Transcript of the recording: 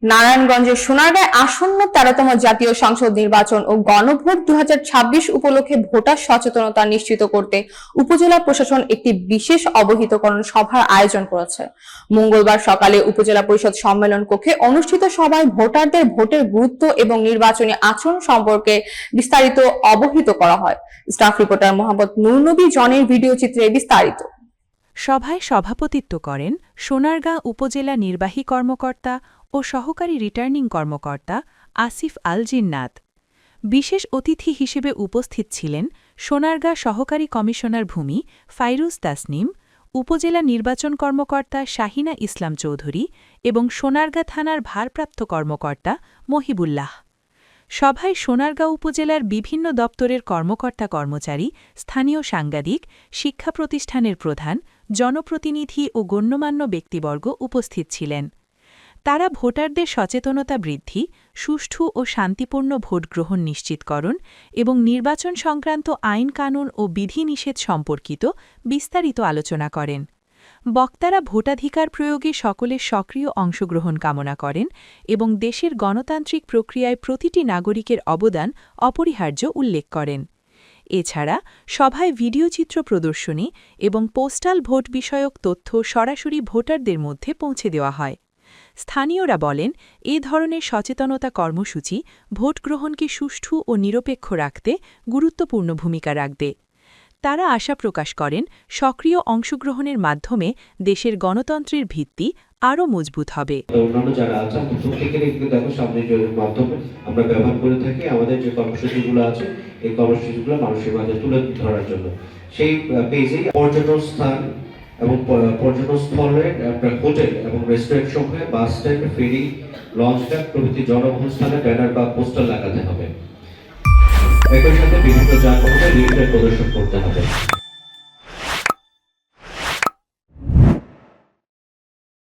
নারায়ণগঞ্জের সোনারগাঁয় আসন্ন 13তম জাতীয় সংসদ নির্বাচন ও গণভোট 2026 উপলক্ষে ভোটার সচেতনতা নিশ্চিত করতে উপজেলা প্রশাসন একটি বিশেষ অবহিতকরণ সভার আয়োজন করেছে। মঙ্গলবার সকালে উপজেলা পরিষদ সম্মেলন কক্ষে অনুষ্ঠিত সভায় ভোটারদের ভোটের গুরুত্ব এবং নির্বাচনী আচরণ সম্পর্কে বিস্তারিত অবহিত করা হয়। স্টাফ রিপোর্টার মোহাম্মদ নুরনবী জনের ভিডিও চিত্রে বিস্তারিত। সভায় সভাপতিত্ব করেন সোনারগাঁ উপজেলা নির্বাহী কর্মকর্তা ও সহকারী রিটার্নিং কর্মকর্তা আসিফ আল জিন্নাত। বিশেষ অতিথি হিসেবে উপস্থিত ছিলেন সোনারগাঁ সহকারী কমিশনার ভূমি ফাইরুজ তাসনিম, উপজেলা নির্বাচন কর্মকর্তা শাহিনা ইসলাম চৌধুরী এবং সোনারগাঁ থানার ভারপ্রাপ্ত কর্মকর্তা মহিবুল্লাহ। সভায় সোনারগাঁও উপজেলার বিভিন্ন দপ্তরের কর্মকর্তা কর্মচারী, স্থানীয় সাংবাদিক, শিক্ষা প্রতিষ্ঠানের প্রধান, জনপ্রতিনিধি ও গণ্যমান্য ব্যক্তিবর্গ উপস্থিত ছিলেন। তারা ভোটারদের সচেতনতা বৃদ্ধি, সুষ্ঠু ও শান্তিপূর্ণ ভোট গ্রহণ নিশ্চিতকরণ এবং নির্বাচন সংক্রান্ত আইন কানুন ও বিধিনিষেধ সম্পর্কিত বিস্তারিত আলোচনা করেন। বক্তারা ভোটাধিকার প্রয়োগে সকলের সক্রিয় অংশগ্রহণ কামনা করেন এবং দেশের গণতান্ত্রিক প্রক্রিয়ায় প্রতিটি নাগরিকের অবদান অপরিহার্য উল্লেখ করেন। এছাড়া সভায় ভিডিওচিত্র প্রদর্শনী এবং পোস্টাল ভোট বিষয়ক তথ্য সরাসরি ভোটারদের মধ্যে পৌঁছে দেওয়া হয়। স্থানীয়রা বলেন, এ ধরনের সচেতনতা কর্মসূচি ভোট গ্রহণকে সুষ্ঠু ও নিরপেক্ষ রাখতে গুরুত্বপূর্ণ ভূমিকা রাখবে। তারা আশা প্রকাশ করেন, সক্রিয় অংশগ্রহণের মাধ্যমে দেশের গণতন্ত্রের ভিত্তি আরও মজবুত হবে। অন্যান্য যারা আছে প্রত্যেকেরই কিন্তু সামনের মাধ্যমে আমরা ব্যবহার করে থাকি আমাদের যে কর্মসূচিগুলো আছে এই কর্মসূচিগুলো মানুষের মাঝে তুলে ধরার জন্য। সেই পেজে পর্যটন স্থান এবং পর্যটন স্থলের আপনার হোটেল এবং রেস্টুরেন্ট সমূহে বাস স্ট্যান্ড, ফেরি, লঞ্চ ঘাট প্রভৃতি জনবহুল স্থানে ব্যানার বা পোস্টার লাগাতে হবে। একই সাথে বিভিন্ন যানবাহনে লিফলেট প্রদর্শন করতে হবে।